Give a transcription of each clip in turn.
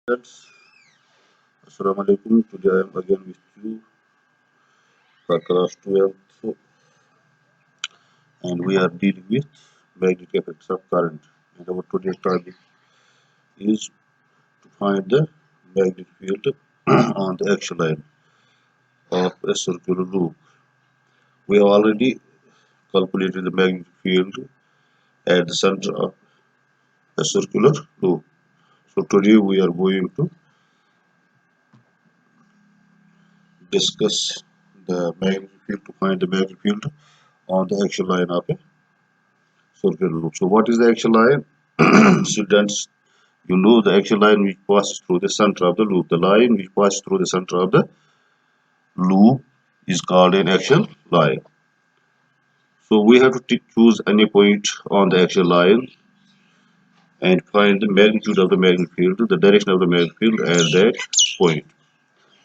Friends, Assalamu alaikum. Today I am again with you for class 12 and we are dealing with magnetic effects of current. And our today's topic is to find the magnetic field on the action line of a circular loop. We have already calculated the magnetic field at the center of a circular loop. So today we are going to discuss the magnetic field to find the magnetic field on the action line of a circular loop. So what is the action line? Students, you know the action line which passes through the center of the loop. The line which passes through the center of the loop is called an action line. So we have to choose any point on the action line and find the magnitude of the magnetic field, the direction of the magnetic field at that point.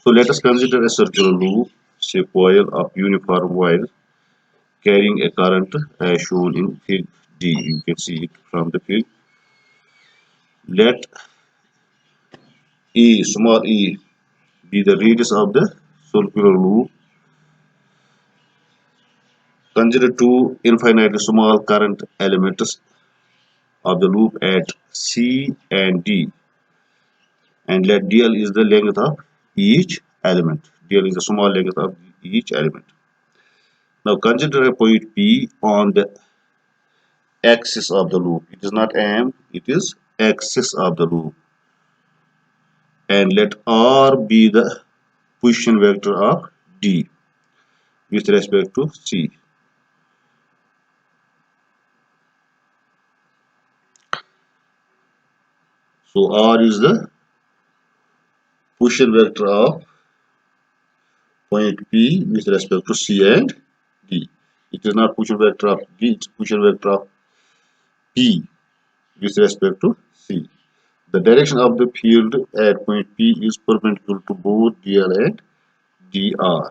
So let us consider a circular loop, say coil of uniform wire carrying a current as shown in fig D. You can see it from the fig. Let E, small e, be the radius of the circular loop. Consider two infinitely small current elements of the loop at C and D, and let dl is the length of each element. Dl is the small length of each element. Now consider a point P on the axis of the loop. It is not M, it is axis of the loop. And let R be the position vector of D with respect to C. So R is the position vector of point P with respect to C and D. It is not position vector of D, it is position vector of P with respect to C. The direction of the field at point P is perpendicular to both dl and dr.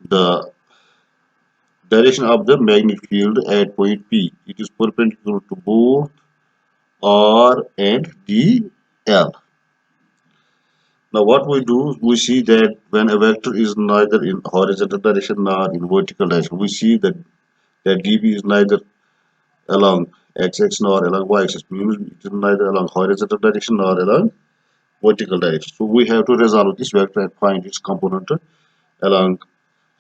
The direction of the magnetic field at point P, it is perpendicular to both R and dl. Now what we do, we see that when a vector is neither in horizontal direction nor in vertical direction, we see that dB is neither along x-axis nor along y-axis, means it is neither along horizontal direction nor along vertical direction. So we have to resolve this vector and find its component along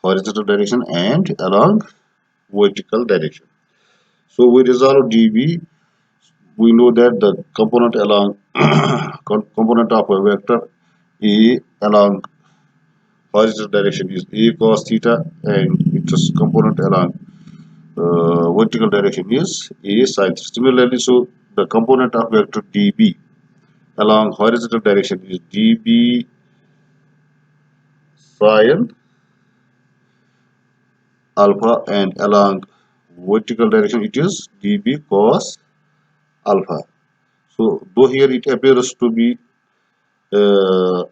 horizontal direction and along vertical direction. So we resolve dB. We know that the component along component of a vector A along horizontal direction is A cos theta, and its component along vertical direction is A sin theta. Similarly, so the component of vector dB along horizontal direction is dB sin alpha, and along vertical direction it is dB cos alpha. So though here it appears to be a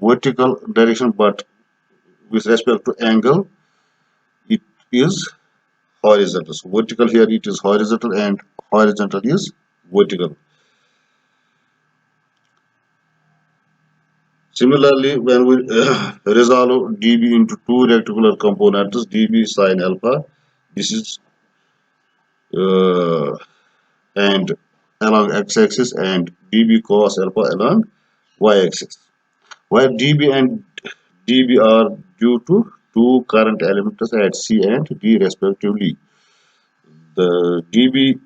vertical direction, but with respect to angle it is horizontal. So vertical here it is horizontal and horizontal is vertical. Similarly, when we resolve dB into two rectangular components, dB sin alpha, this is and along x-axis, and dB cos alpha along y-axis, where dB and dB are due to two current elements at C and D respectively. The dB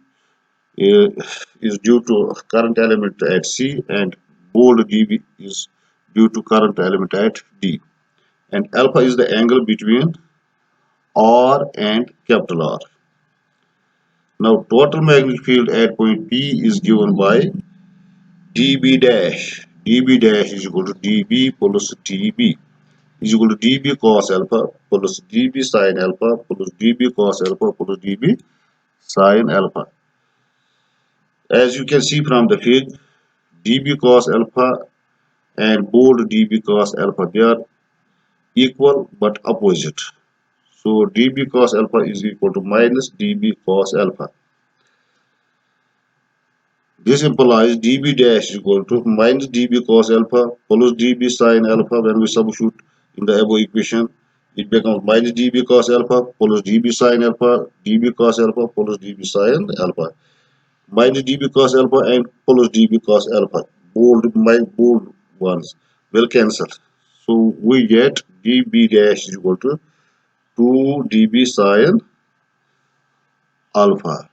is due to current element at C, and bold dB is due to current element at D. And alpha is the angle between R and capital R. Now total magnetic field at point P is given by dB dash. dB dash is equal to dB plus dB is equal to dB cos alpha plus dB sin alpha plus dB cos alpha plus dB sin alpha. As you can see from the figure, dB cos alpha and bold dB cos alpha, they are equal but opposite. So dB cos alpha is equal to minus dB cos alpha. This implies dB dash is equal to minus dB cos alpha plus dB sin alpha. When we substitute in the above equation, it becomes minus dB cos alpha plus dB sin alpha, dB cos alpha plus dB sin alpha. Minus dB cos alpha and plus dB cos alpha. Bold ones will cancel. So we get dB dash is equal to 2 dB sin alpha.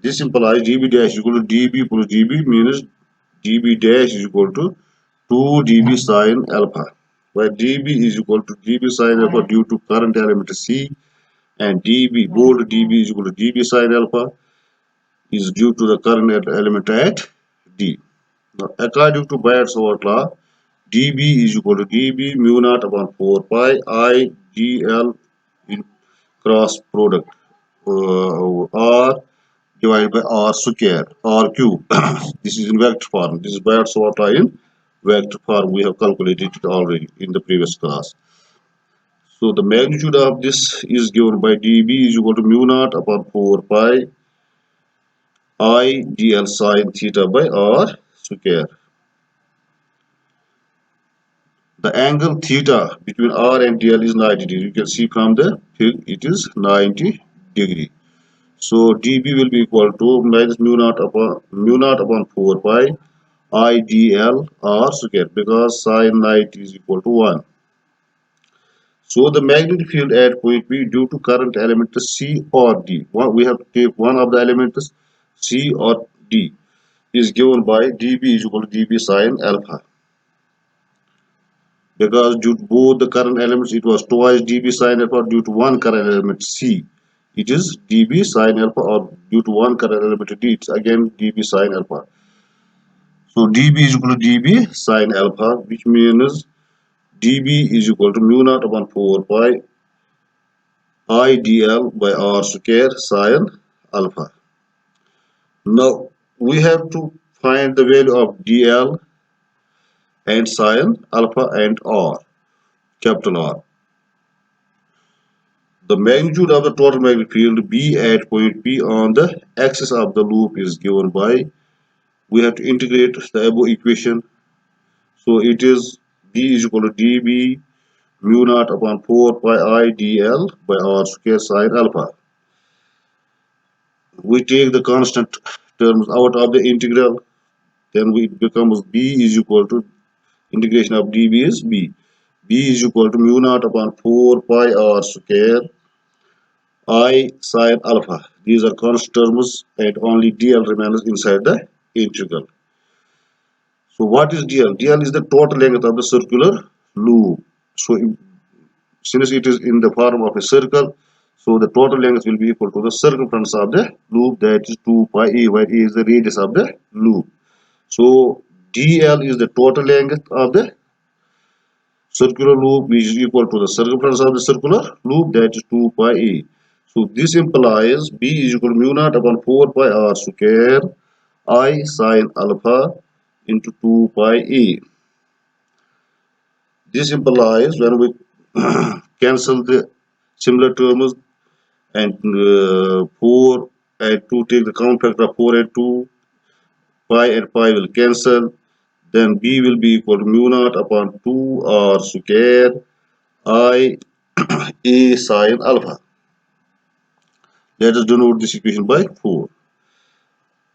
This implies dB dash is equal to dB plus dB means dB dash is equal to 2 dB sin alpha, where dB is equal to dB sin alpha due to current element C, and bold dB is equal to dB sin alpha is due to the current element at D. Now, according to Bayes-Savart law, dB is equal to dB mu naught upon 4 pi I dl in cross product R divided by R square, R cube. This is in vector form. This is Bayes-Savart law in vector form. We have calculated it already in the previous class. So the magnitude of this is given by dB is equal to mu naught upon 4 pi I dl sin theta by R square. The angle theta between R and dl is 90 degrees. You can see from the figure it is 90 degree. So dB will be equal to minus mu naught upon 4 pi I dl R square, because sin 90 is equal to 1. So the magnetic field at point P due to current element C or D. We have to take one of the elements C or D is given by dB is equal to dB sin alpha. Because due to both the current elements it was twice dB sin alpha, due to one current element C it is dB sin alpha, or due to one current element D it's again dB sin alpha. So dB is equal to dB sin alpha, which means dB is equal to mu naught upon 4 pi I dl by R square sin alpha. Now we have to find the value of dl and sin alpha and R, capital R. The magnitude of the total magnetic field B at point P on the axis of the loop is given by, we have to integrate the above equation. So it is B is equal to dB mu naught upon 4 pi I dl by R square sin alpha. We take the constant terms out of the integral, then it becomes B is equal to integration of dB is B. B is equal to mu naught upon 4 pi R square I sin alpha. These are constant terms and only dl remains inside the integral. So what is dl? dl is the total length of the circular loop. So since it is in the form of a circle, so the total length will be equal to the circumference of the loop, that is 2 pi a, where a is the radius of the loop. So dl is the total length of the circular loop, which is equal to the circumference of the circular loop, that is 2 pi a. So this implies B is equal to mu naught upon 4 pi R square I sin alpha into 2 pi a. This implies when we cancel the similar terms and 4 and 2, take the count factor of 4 and 2, pi and pi will cancel, then B will be equal to mu naught upon 2 R square I a sin alpha. Let us denote this equation by 4.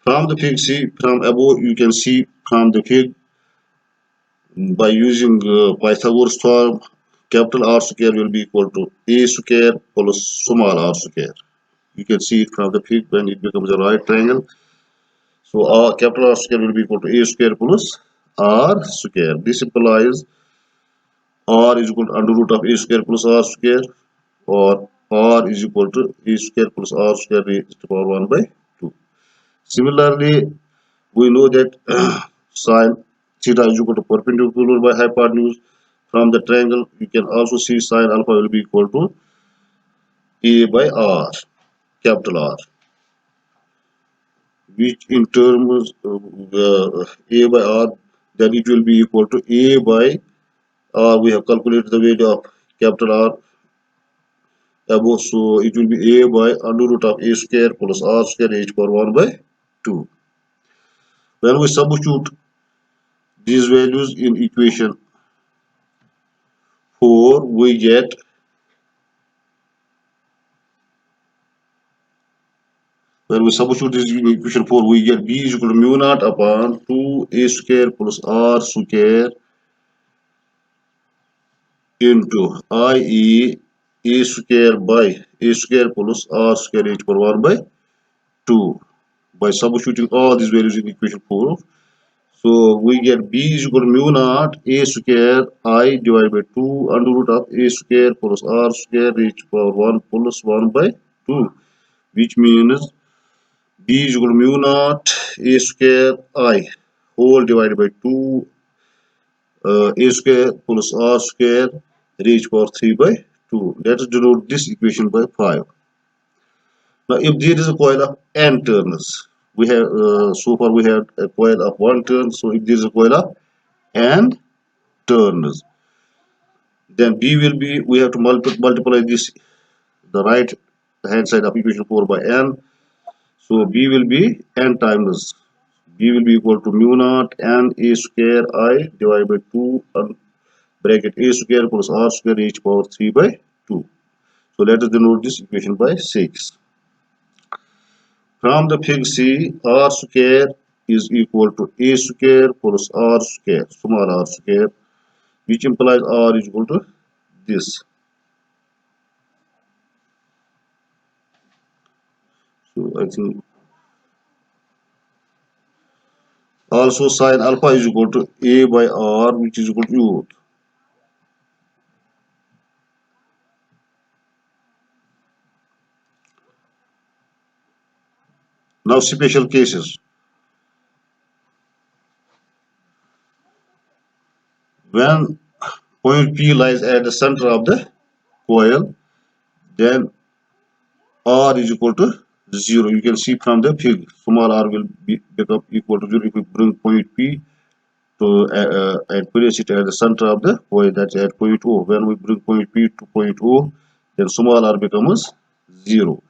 From the figure, see from above you can see from the figure, by using Pythagoras theorem, capital R square will be equal to a square plus small r square. You can see it from the figure when it becomes a right triangle. So capital R square will be equal to a square plus r square. This implies r is equal to under root of a square plus r square, or r is equal to a square plus r square raised to the power 1 by 2. Similarly, we know that sin theta is equal to perpendicular by hypotenuse. From the triangle, you can also see sin alpha will be equal to a by r, capital R, which in terms of a by r, then it will be equal to a by r. We have calculated the value of capital R above, so it will be a by under root of a square plus r square h power 1 by 2. When we substitute these values in equation 4, we get when we substitute this in equation 4, we get b is equal to mu naught upon 2a square plus r square into i.e. a square by a square plus r square h power 1 by 2. By substituting all these values in equation 4, so we get b is equal to mu naught a square I divided by 2 under root of a square plus r square h power 1 plus 1 by 2, which means b is equal to mu naught a square I whole divided by 2 a square plus r square h power 3 by 2. Let us denote this equation by 5. Now, if there is a coil of n turns, we have so far we have a coil of one turn. So if there is a coil of n turns, then b will be, we have to multiply this the right hand side of equation 4 by n. So b will be n times, b will be equal to mu naught n a square I divided by 2 bracket a square plus r square h power 3 by 2. So let us denote this equation by 6. From the figure C, r square is equal to a square plus r square, small r square, which implies r is equal to this. So I think also sin alpha is equal to a by r, which is equal to u. Now special cases. When point P lies at the center of the coil, then r is equal to 0. You can see from the figure, small r will become equal to 0 if we bring point P to and place it at the center of the coil, that's at point O. When we bring point P to point O, then small r becomes 0.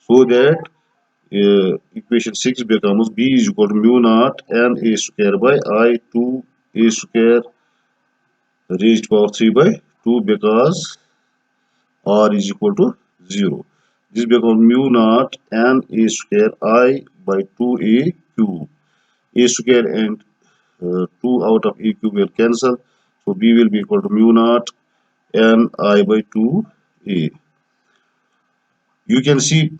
So that equation 6 becomes b is equal to mu naught n a square by I 2 a square raised power 3 by 2, because r is equal to 0. This becomes mu naught n a square I by 2a cube. A square and 2 out of a cube will cancel. So b will be equal to mu naught n I by 2a. You can see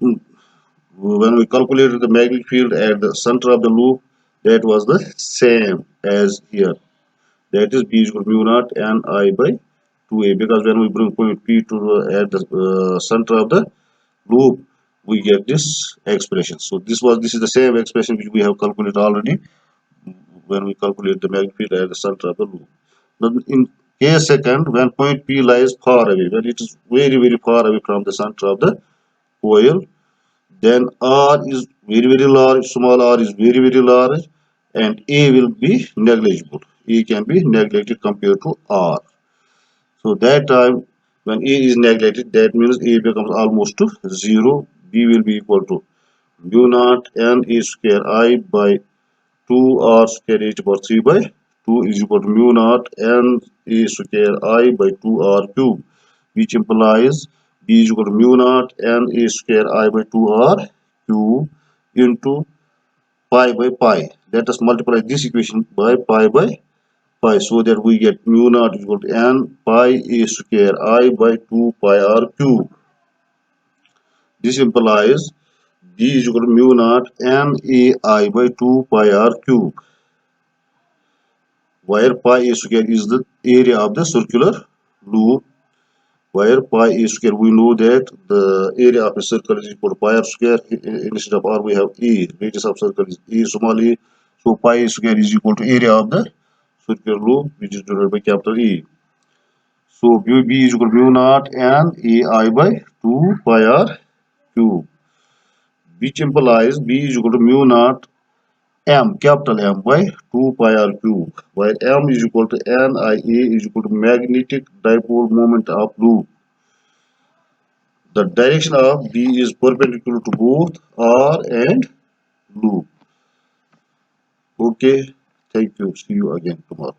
when we calculated the magnetic field at the center of the loop, that was the same as here. That is b is equal to mu naught n I by 2a, because when we bring point P to at the center of the loop, we get this expression. So this is the same expression which we have calculated already when we calculate the magnetic field at the center of the loop. Now in case second, when point P lies far away, when it is very far away from the center of the coil, then r is very large, small r is very large, and a will be negligible. A can be neglected compared to r. So that time when a is neglected, that means a becomes almost to 0. B will be equal to mu naught n a square I by 2 r square h power 3 by 2 is equal to mu naught n a square I by 2 r cube, which implies b is equal to mu naught n a square I by 2 r cube into pi by pi. Let us multiply this equation by pi by pi, so that we get mu naught is equal to n pi a square I by 2 pi r cube. This implies b is equal to mu naught n a I by 2 pi r cube, where pi a square is the area of the circular loop, where pi a square, we know that the area of a circle is equal to pi r square. Instead of r we have a, radius of circle is a small a, so pi a square is equal to area of the circular loop, which is denoted by capital E. So b is equal to mu naught n a I by 2 pi r cube, which implies b is equal to mu naught m, capital M, by 2 pi r cube, where m is equal to n I a is equal to magnetic dipole moment of loop. The direction of B is perpendicular to both R and loop. Okay, thank you. See you again tomorrow.